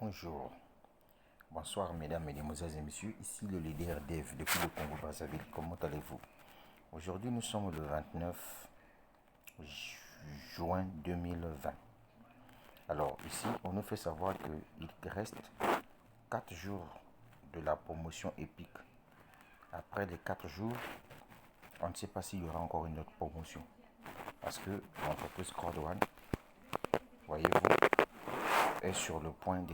Bonjour, bonsoir mesdames, mesdemoiselles et messieurs, ici le leader Dev depuis le Congo Brazzaville, comment allez-vous? Aujourd'hui nous sommes le 29 juin 2020. Alors ici on nous fait savoir qu'il reste 4 jours de la promotion épique. Après les 4 jours, on ne sait pas s'il y aura encore une autre promotion. Parce que l'entreprise Cordone, voyez-vous, est sur le point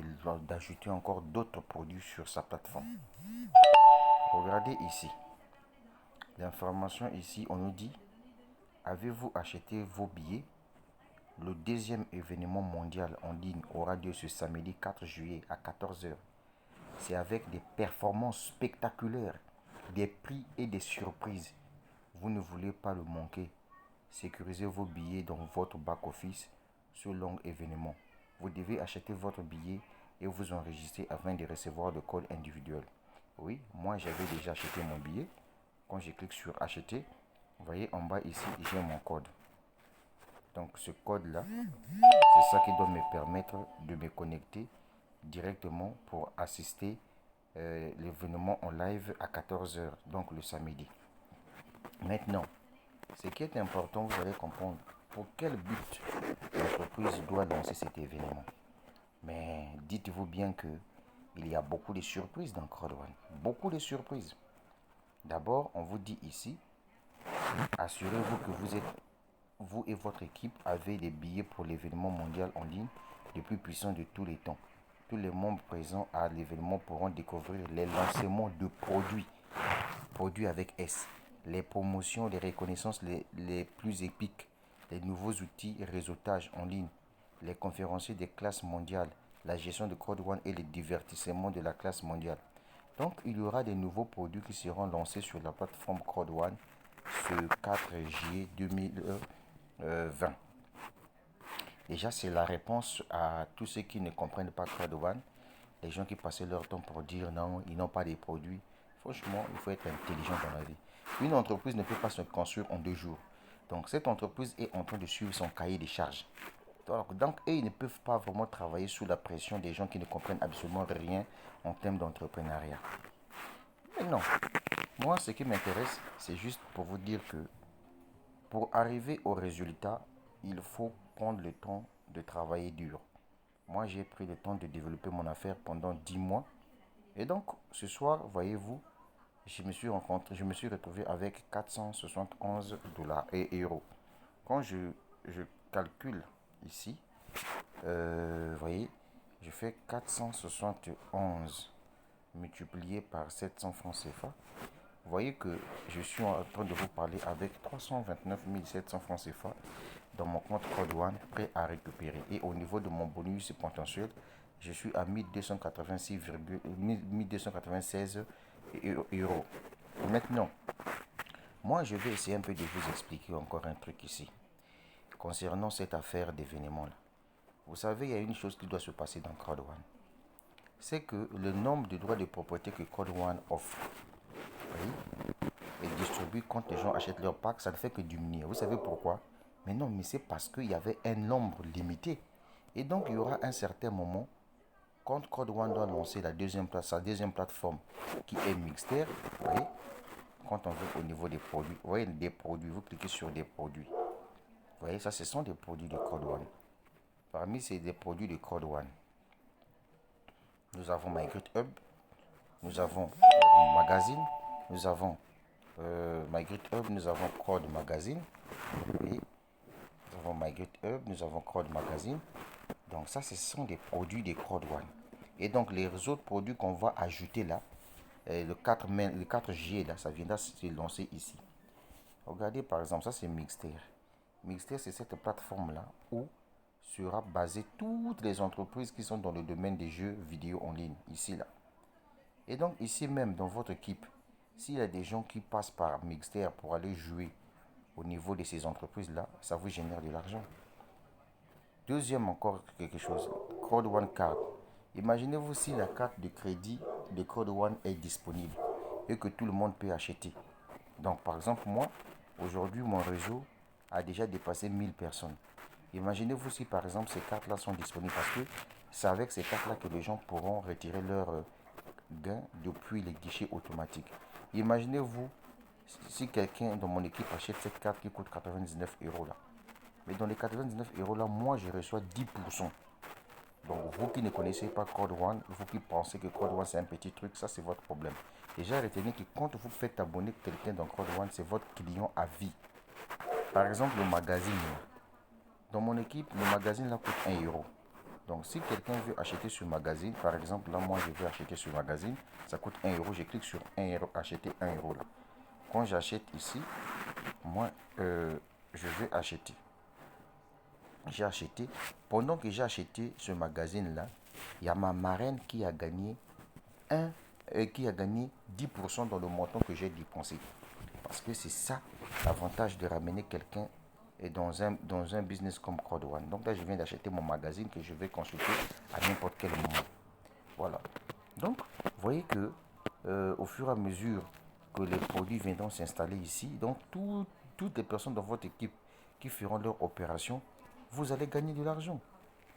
d'ajouter encore d'autres produits sur sa plateforme. Regardez ici. L'information ici, on nous dit, avez-vous acheté vos billets? Le deuxième événement mondial en ligne aura lieu ce samedi 4 juillet à 14 h. C'est avec des performances spectaculaires, des prix et des surprises. Vous ne voulez pas le manquer. Sécurisez vos billets dans votre back-office ce long événement. Vous devez acheter votre billet et vous enregistrer afin de recevoir le code individuel. Oui, moi j'avais déjà acheté mon billet. Quand je clique sur acheter, vous voyez en bas ici, j'ai mon code. Donc ce code-là, c'est ça qui doit me permettre de me connecter directement pour assister l'événement en live à 14 h, donc le samedi. Maintenant, ce qui est important, vous allez comprendre pour quel but l'entreprise doit lancer cet événement. Mais dites-vous bien que il y a beaucoup de surprises dans Cordone. Beaucoup de surprises. D'abord, on vous dit ici, assurez-vous que vous et votre équipe avez des billets pour l'événement mondial en ligne le plus puissant de tous les temps. Tous les membres présents à l'événement pourront découvrir les lancements de produits avec S, les promotions, les reconnaissances les plus épiques, les nouveaux outils et réseautage en ligne, les conférenciers des classes mondiales, la gestion de Code One et les divertissements de la classe mondiale. Donc, il y aura des nouveaux produits qui seront lancés sur la plateforme Code One ce 4 juillet 2020. Déjà, c'est la réponse à tous ceux qui ne comprennent pas Code One. Les gens qui passaient leur temps pour dire non, ils n'ont pas de produits. Franchement, il faut être intelligent dans la vie. Une entreprise ne peut pas se construire en 2 jours. Donc, cette entreprise est en train de suivre son cahier des charges. Donc, ils ne peuvent pas vraiment travailler sous la pression des gens qui ne comprennent absolument rien en termes d'entrepreneuriat. Mais non, moi, ce qui m'intéresse, c'est juste pour vous dire que pour arriver au résultat, il faut prendre le temps de travailler dur. Moi, j'ai pris le temps de développer mon affaire pendant 10 mois. Et donc, ce soir, voyez-vous, je me suis retrouvé avec 471 dollars et euros. Quand je calcule ici, voyez, je fais 471 multiplié par 700 francs CFA. Vous voyez que je suis en train de vous parler avec 329 700 francs CFA dans mon compte Code One prêt à récupérer. Et au niveau de mon bonus potentiel, je suis à 1296 euros. Maintenant, moi je vais essayer un peu de vous expliquer encore un truc ici. Concernant cette affaire d'événement-là. Vous savez, il y a une chose qui doit se passer dans Code One. C'est que le nombre de droits de propriété que Code One offre, oui, et distribue quand les gens achètent leur pack, ça ne fait que diminuer. Vous savez pourquoi? Mais non, mais c'est parce qu'il y avait un nombre limité. Et donc, il y aura un certain moment, quand Code One doit lancer sa deuxième plateforme, qui est Mixter, vous voyez, quand on veut au niveau des produits, vous voyez des produits, vous cliquez sur des produits. Vous voyez, ça, ce sont des produits de Code One. Parmi ces des produits de Code One, nous avons Migrate Hub, nous avons Magazine, nous avons Migrate Hub, nous avons Code Magazine. Oui, nous avons Migrate Hub, nous avons Code Magazine. Donc ça, ce sont des produits de Code One. Et donc les autres produits qu'on va ajouter là, le 4 juillet, là, ça viendra se lancer ici. Regardez par exemple, ça c'est Mixter. Mixter, c'est cette plateforme-là où sera basée toutes les entreprises qui sont dans le domaine des jeux vidéo en ligne, ici là. Et donc ici même dans votre équipe, s'il y a des gens qui passent par Mixter pour aller jouer au niveau de ces entreprises-là, ça vous génère de l'argent. Deuxième encore quelque chose, Code One Card. Imaginez-vous si la carte de crédit de Code One est disponible et que tout le monde peut acheter. Donc par exemple moi, aujourd'hui mon réseau a déjà dépassé 1000 personnes. Imaginez-vous si par exemple ces cartes-là sont disponibles parce que C'est avec ces cartes-là que les gens pourront retirer leurs gains depuis les guichets automatiques. Imaginez-vous si quelqu'un dans mon équipe achète cette carte qui coûte 99 euros là. Mais dans les 99 euros là, moi je reçois 10%. Donc vous qui ne connaissez pas Code One, vous qui pensez que Code One c'est un petit truc, ça c'est votre problème. Déjà retenez que quand vous faites abonner quelqu'un dans Code One, c'est votre client à vie. Par exemple le magazine. Dans mon équipe, le magazine là coûte 1 euro. Donc si quelqu'un veut acheter ce magazine, par exemple là moi je veux acheter ce magazine, ça coûte 1 euro, je clique sur 1 euro, acheter 1 euro là. Quand j'achète ici, moi je vais acheter. J'ai acheté. Pendant que j'ai acheté ce magazine-là, il y a ma marraine qui a gagné qui a gagné 10% dans le montant que j'ai dépensé. Parce que c'est ça l'avantage de ramener quelqu'un dans un business comme Crowd One. Donc là, je viens d'acheter mon magazine que je vais consulter à n'importe quel moment. Voilà. Donc, vous voyez que au fur et à mesure que les produits viendront s'installer ici, donc toutes les personnes dans votre équipe qui feront leur opération, vous allez gagner de l'argent.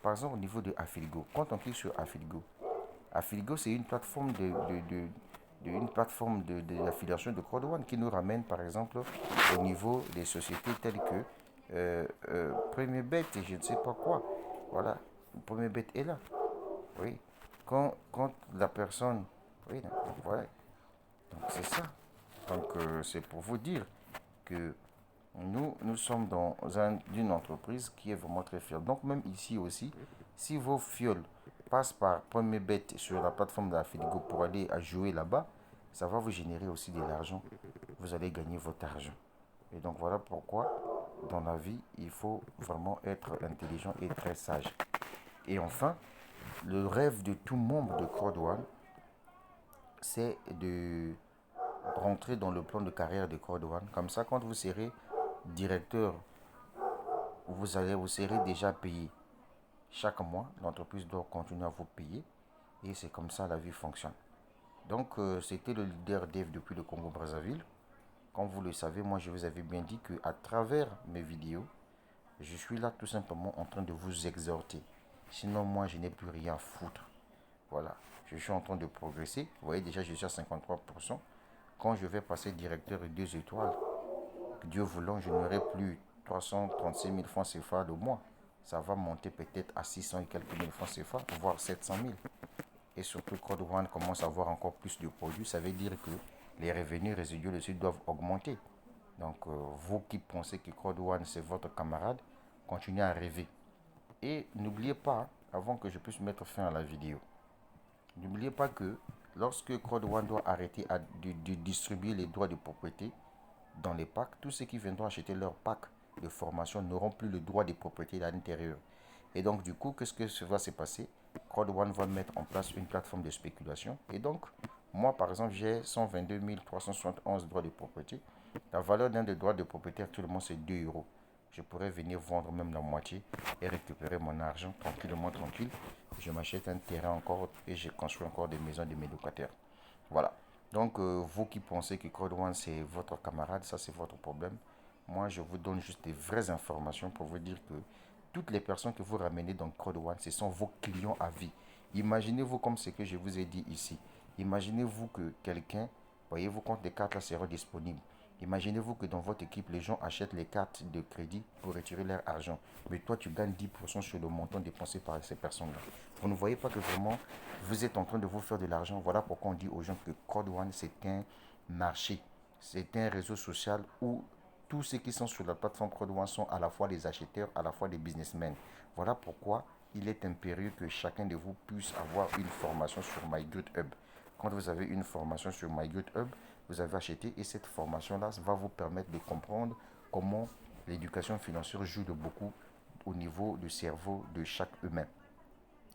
Par exemple, au niveau de Affiligo, quand on clique sur Affiligo, Affiligo c'est une plateforme d'affiliation de Crowd One qui nous ramène par exemple au niveau des sociétés telles que Premier Bet et je ne sais pas quoi. Voilà, Premier Bet est là. Oui, quand la personne. Oui, donc, voilà. Donc c'est ça. Donc c'est pour vous dire que nous sommes dans une entreprise qui est vraiment très fière. Donc même ici aussi, si vos fioles passent par Premier Bet sur la plateforme de la Filigo pour aller à jouer là-bas, ça va vous générer aussi de l'argent. Vous allez gagner votre argent. Et donc voilà pourquoi dans la vie, il faut vraiment être intelligent et très sage. Et enfin, le rêve de tout membre de Crowd One, c'est de rentrer dans le plan de carrière de Crowd One. Comme ça, quand vous serez directeur, vous serez déjà payé. Chaque mois, l'entreprise doit continuer à vous payer. Et c'est comme ça la vie fonctionne. Donc, c'était le leader Dev depuis le Congo-Brazzaville. Comme vous le savez, moi, je vous avais bien dit qu'à travers mes vidéos, je suis là tout simplement en train de vous exhorter. Sinon, moi, je n'ai plus rien à foutre. Voilà, je suis en train de progresser. Vous voyez, déjà, je suis à 53%. Quand je vais passer directeur et 2 étoiles, Dieu voulant, je n'aurai plus 336 000 francs CFA le mois. Ça va monter peut-être à 600 et quelques mille francs CFA, voire 700 000. Et surtout, Code One commence à avoir encore plus de produits. Ça veut dire que les revenus résiduels aussi doivent augmenter. Donc, vous qui pensez que Code One c'est votre camarade, continuez à rêver. Et n'oubliez pas, avant que je puisse mettre fin à la vidéo, n'oubliez pas que lorsque Code One doit arrêter de distribuer les droits de propriété dans les packs, tous ceux qui viendront acheter leur pack de formation n'auront plus le droit de propriété à l'intérieur. Et donc, du coup, qu'est-ce que va se passer? Crowd One va mettre en place une plateforme de spéculation. Et donc, moi, par exemple, j'ai 122 371 droits de propriété. La valeur d'un des droits de propriété actuellement, c'est 2 euros. Je pourrais venir vendre même la moitié et récupérer mon argent tranquillement, tranquille. Je m'achète un terrain encore et je construis encore des maisons de mes locataires. Voilà. Donc, vous qui pensez que Crowd One c'est votre camarade, ça c'est votre problème. Moi, je vous donne juste des vraies informations pour vous dire que toutes les personnes que vous ramenez dans Crowd One, ce sont vos clients à vie. Imaginez-vous comme ce que je vous ai dit ici. Imaginez-vous que quelqu'un, voyez-vous, quand les cartes là seront disponibles, imaginez-vous que dans votre équipe, les gens achètent les cartes de crédit pour retirer leur argent. Mais toi, tu gagnes 10% sur le montant dépensé par ces personnes-là. Vous ne voyez pas que vraiment, vous êtes en train de vous faire de l'argent. Voilà pourquoi on dit aux gens que Code One, c'est un marché. C'est un réseau social où tous ceux qui sont sur la plateforme Code One sont à la fois des acheteurs, à la fois des businessmen. Voilà pourquoi il est impérieux que chacun de vous puisse avoir une formation sur MyGoodHub. Quand vous avez une formation sur MyGoodHub, vous avez acheté et cette formation-là va vous permettre de comprendre comment l'éducation financière joue de beaucoup au niveau du cerveau de chaque humain.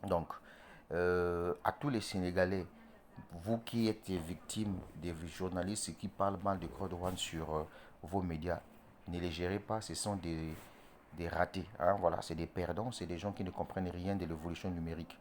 Donc, à tous les Sénégalais, vous qui êtes victimes des journalistes qui parlent mal de Code One sur vos médias, ne les gérez pas, ce sont des ratés. Hein, voilà, c'est des perdants, c'est des gens qui ne comprennent rien de l'évolution numérique.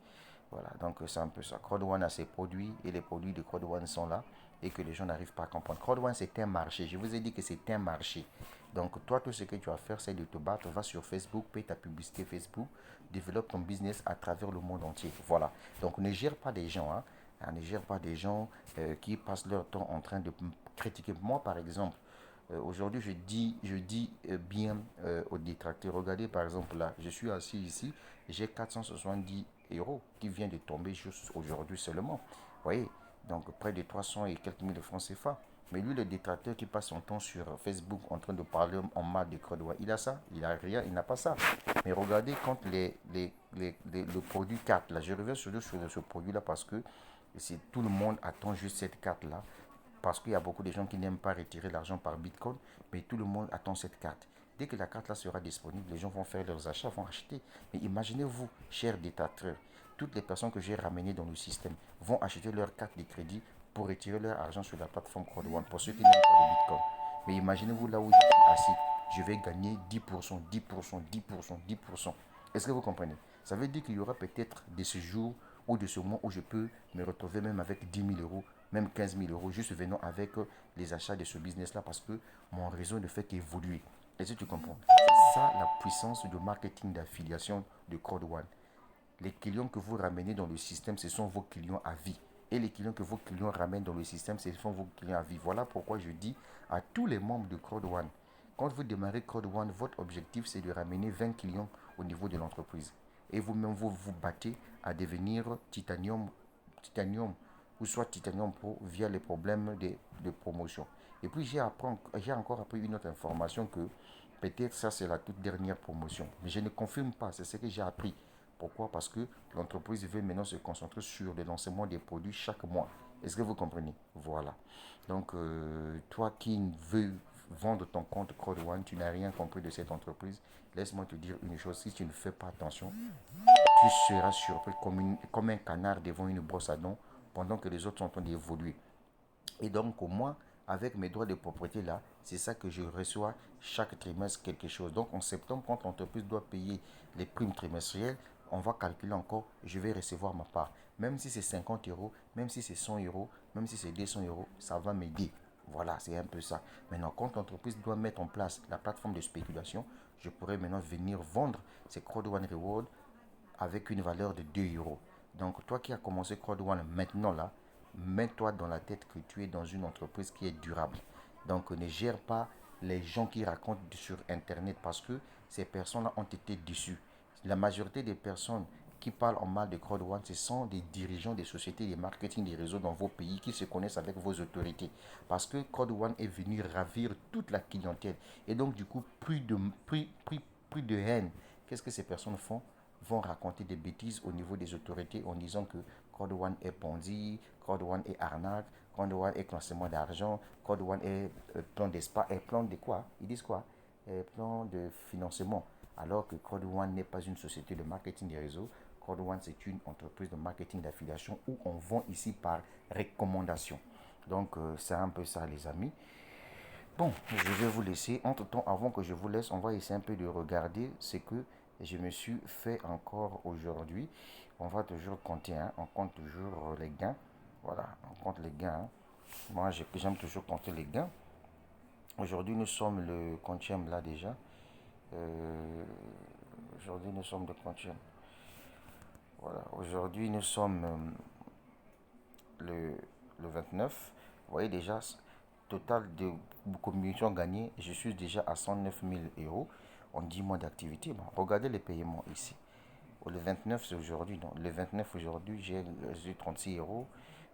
Voilà, donc c'est un peu ça. Crowd One a ses produits et les produits de Crowd One sont là et que les gens n'arrivent pas à comprendre. Crowd One, c'est un marché. Je vous ai dit que c'est un marché. Donc, toi, tout ce que tu vas faire, c'est de te battre. Va sur Facebook, paye ta publicité Facebook, développe ton business à travers le monde entier. Voilà. Donc, ne gère pas des gens. Hein. Ne gère pas des gens qui passent leur temps en train de critiquer. Moi, par exemple, aujourd'hui, je dis bien aux détracteurs. Regardez, par exemple, là, je suis assis ici, j'ai 470 euros qui vient de tomber juste aujourd'hui seulement. Vous voyez, donc près de 300 et quelques mille francs CFA. Mais lui, le détracteur qui passe son temps sur Facebook en train de parler en mal de Crowd One, il a ça, il a rien, il n'a pas ça. Mais regardez quand le produit carte, là, je reviens sur ce produit-là parce que tout le monde attend juste cette carte-là parce qu'il y a beaucoup de gens qui n'aiment pas retirer l'argent par Bitcoin, mais tout le monde attend cette carte. Dès que la carte là sera disponible, les gens vont faire leurs achats, vont acheter. Mais imaginez-vous, chers détracteurs, toutes les personnes que j'ai ramenées dans le système vont acheter leur carte de crédit pour retirer leur argent sur la plateforme Crowd One, pour ceux qui n'aiment pas le Bitcoin. Mais imaginez-vous là où je suis assis, je vais gagner 10%, 10%, 10%, 10%. Est-ce que vous comprenez? Ça veut dire qu'il y aura peut-être de ce jour ou de ce mois où je peux me retrouver même avec 10 000 euros, même 15 000 euros, juste venant avec les achats de ce business-là parce que mon réseau ne fait qu'évoluer. Est-ce que tu comprends? C'est ça la puissance du marketing d'affiliation de Crowd One. Les clients que vous ramenez dans le système, ce sont vos clients à vie. Et les clients que vos clients ramènent dans le système, ce sont vos clients à vie. Voilà pourquoi je dis à tous les membres de Crowd One, quand vous démarrez Crowd One, votre objectif c'est de ramener 20 clients au niveau de l'entreprise. Et vous-même, vous vous battez à devenir titanium ou soit Titanium Pro via les problèmes de promotion. Et puis j'ai encore appris une autre information que peut-être ça c'est la toute dernière promotion. Mais je ne confirme pas, c'est ce que j'ai appris. Pourquoi? Parce que l'entreprise veut maintenant se concentrer sur le lancement des produits chaque mois. Est-ce que vous comprenez? Voilà. Donc, toi qui veux vendre ton compte Crowd One, tu n'as rien compris de cette entreprise. Laisse-moi te dire une chose, si tu ne fais pas attention, tu seras surpris comme un canard devant une brosse à dents pendant que les autres sont en train d'évoluer. Et donc, moi, avec mes droits de propriété là, c'est ça que je reçois chaque trimestre quelque chose. Donc, en septembre, quand l'entreprise doit payer les primes trimestrielles, on va calculer encore, je vais recevoir ma part. Même si c'est 50 euros, même si c'est 100 euros, même si c'est 200 euros, ça va m'aider. Voilà, c'est un peu ça. Maintenant, quand l'entreprise doit mettre en place la plateforme de spéculation, je pourrais maintenant venir vendre ces Crowd One Reward avec une valeur de 2 euros. Donc, toi qui as commencé Crowd One maintenant là, mets-toi dans la tête que tu es dans une entreprise qui est durable. Donc, ne gère pas les gens qui racontent sur Internet parce que ces personnes-là ont été déçues. La majorité des personnes qui parlent en mal de Crowd One, ce sont des dirigeants des sociétés de marketing des réseaux dans vos pays qui se connaissent avec vos autorités. Parce que Crowd One est venu ravir toute la clientèle. Et donc, du coup, plus de haine. Qu'est-ce que ces personnes font? Vont raconter des bêtises au niveau des autorités en disant que Code One est Ponzi, Code One est arnaque, Code One est classement d'argent, Code One est plan d'espace, et plan de quoi? Ils disent quoi? Plan de financement. Alors que Code One n'est pas une société de marketing des réseaux. Code One, c'est une entreprise de marketing d'affiliation où on vend ici par recommandation. Donc, c'est un peu ça, les amis. Bon, je vais vous laisser. Entre-temps, avant que je vous laisse, on va essayer un peu de regarder ce que je me suis fait encore aujourd'hui. On va toujours compter, hein. On compte toujours les gains. Voilà, on compte les gains. Hein. Moi, j'aime toujours compter les gains. Aujourd'hui, nous sommes le quantième là déjà. Euh, Aujourd'hui, nous sommes le quantième. Voilà, aujourd'hui, nous sommes le, le 29. Vous voyez déjà, total de commissions gagnées, je suis déjà à 109 000 euros en 10 mois d'activité. Bon, regardez les paiements ici. Le 29, c'est aujourd'hui. Non, le 29 aujourd'hui, j'ai 36 euros,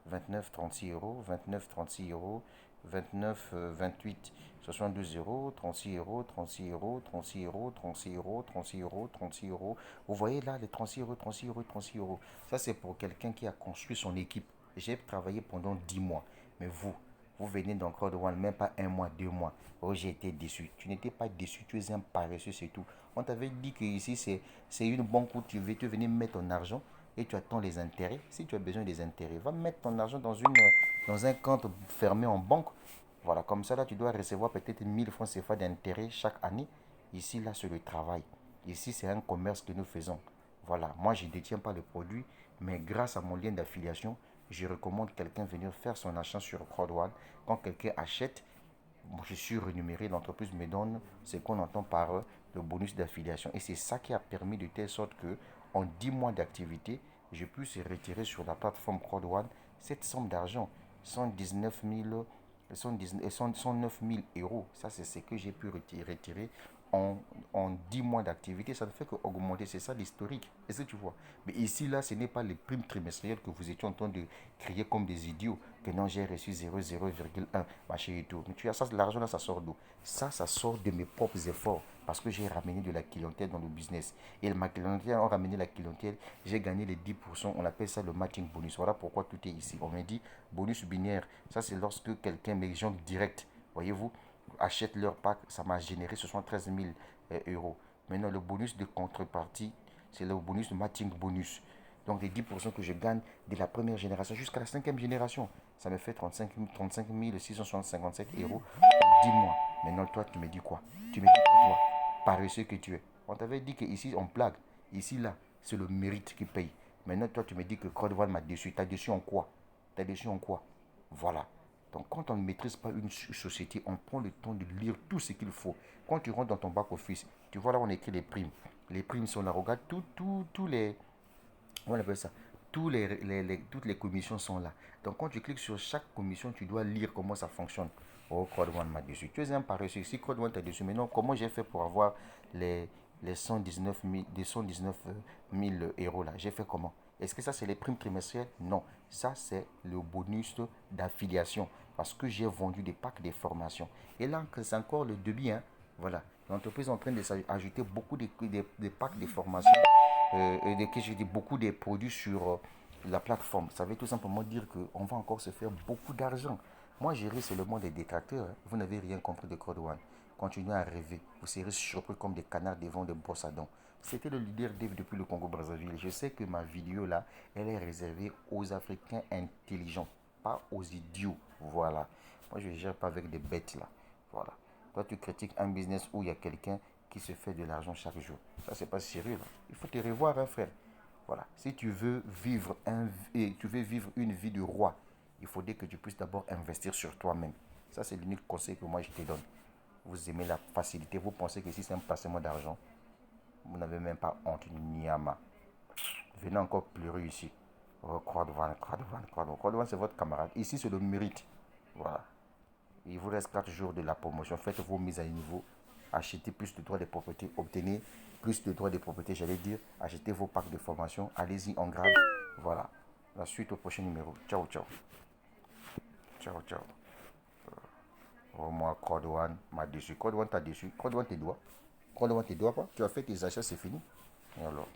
29, 36 euros, 29, 36 euros, 29, 28, 72 euros, 36 euros, 36 euros, 36 euros, 36 euros, 36 euros, 36 euros. Vous voyez là, les 36 euros, 36 euros, 36 euros. Ça, c'est pour quelqu'un qui a construit son équipe. J'ai travaillé pendant 10 mois. Mais vous venez d'encore de One, même pas un mois, 2 mois. Oh, j'ai été déçu. Tu n'étais pas déçu, tu es un paresseux, c'est tout. On t'avait dit que ici, c'est une banque où tu venir mettre ton argent et tu attends les intérêts. Si tu as besoin des intérêts, va mettre ton argent dans un compte fermé en banque. Voilà, comme ça, là, tu dois recevoir peut-être 1000 francs CFA d'intérêt chaque année. Ici, là, c'est le travail. Ici, c'est un commerce que nous faisons. Voilà, moi je ne détiens pas le produit, mais grâce à mon lien d'affiliation, je recommande quelqu'un venir faire son achat sur CrowdOne. Quand quelqu'un achète, je suis rémunéré, l'entreprise me donne ce qu'on entend par le bonus d'affiliation. Et c'est ça qui a permis de telle sorte que en 10 mois d'activité, je puisse retirer sur la plateforme CrowdOne cette somme d'argent, 119 000, 109 000 euros. Ça, c'est ce que j'ai pu retirer en, en 10 mois d'activité. Ça ne fait qu'augmenter. C'est ça l'historique. Est-ce que tu vois? Mais ici, là, ce n'est pas les primes trimestrielles que vous étiez en train de crier comme des idiots. Que non, j'ai reçu 0,1, machin et tout. Mais tu as ça, l'argent là, ça sort d'où? Ça sort de mes propres efforts. Parce que j'ai ramené de la clientèle dans le business. Et ma clientèle a ramené la clientèle. J'ai gagné les 10%. On appelle ça le matching bonus. Voilà pourquoi tout est ici. On me dit bonus binaire. Ça, c'est lorsque quelqu'un, mes gens directs, voyez-vous, achètent leur pack. Ça m'a généré 73 000 euros. Maintenant, le bonus de contrepartie, c'est le bonus de matching bonus. Donc les 10% que je gagne de la première génération jusqu'à la cinquième génération, ça me fait 35 657 euros en 10 mois. Maintenant, toi, tu me dis quoi? Tu me dis quoi, toi, paresseux que tu es? On t'avait dit qu'ici, on blague. Ici, là, c'est le mérite qui paye. Maintenant, toi, tu me dis que Code m'a déçu. T'as déçu en quoi? T'as déçu en quoi? Voilà. Donc, quand on ne maîtrise pas une société, on prend le temps de lire tout ce qu'il faut. Quand tu rentres dans ton back-office, tu vois là, on écrit les primes. Les primes sont là. Regarde, tous les, on appelle ça, toutes les commissions sont là. Donc quand tu cliques sur chaque commission, tu dois lire comment ça fonctionne. Oh, CrowdOne m'a dessus. Tu es un paresseux. Si CrowdOne t'a dessus, maintenant, comment j'ai fait pour avoir les 119 000, les 119 000 euros là? J'ai fait comment? Est-ce que ça, c'est les primes trimestrielles? Non. Ça, c'est le bonus d'affiliation. Parce que j'ai vendu des packs de formation. Et là, c'est encore le début. Hein. Voilà. L'entreprise est en train d'ajouter beaucoup de packs de formation que j'ai dit beaucoup de produits sur la plateforme. Ça veut tout simplement dire qu'on va encore se faire beaucoup d'argent. Moi, j'ai ri seulement des détracteurs. Hein. Vous n'avez rien compris de CrowdOne. Continuez à rêver. Vous serez surpris comme des canards devant des brosses à dents. C'était le leader Dave depuis le Congo-Brazzaville. Je sais que ma vidéo là, elle est réservée aux Africains intelligents, pas aux idiots. Voilà. Moi, je ne gère pas avec des bêtes là. Voilà. Toi, tu critiques un business où il y a quelqu'un qui se fait de l'argent chaque jour. Ça, c'est pas sérieux là. Il faut te revoir, hein, frère. Voilà. Si tu veux vivre une vie de roi, il faudrait que tu puisses d'abord investir sur toi-même. Ça, c'est l'unique conseil que moi je te donne. Vous aimez la facilité, vous pensez que si c'est un placement d'argent, vous n'avez même pas honte, ni ama. Venez encore pleurer ici. Oh, Crodvan, c'est votre camarade. Ici, c'est le mérite. Voilà. Il vous reste 4 jours de la promotion. Faites vos mises à niveau. Achetez plus de droits de propriété. Obtenez plus de droits de propriété, j'allais dire. Achetez vos packs de formation. Allez-y en grade. Voilà. La suite au prochain numéro. Ciao, ciao. Ciao, ciao. Oh, moi, Code One m'a déçu. Code One t'a déçu. Code One tes doigts. Code One tes doigts, quoi. Tu as fait tes achats, c'est fini. Et alors?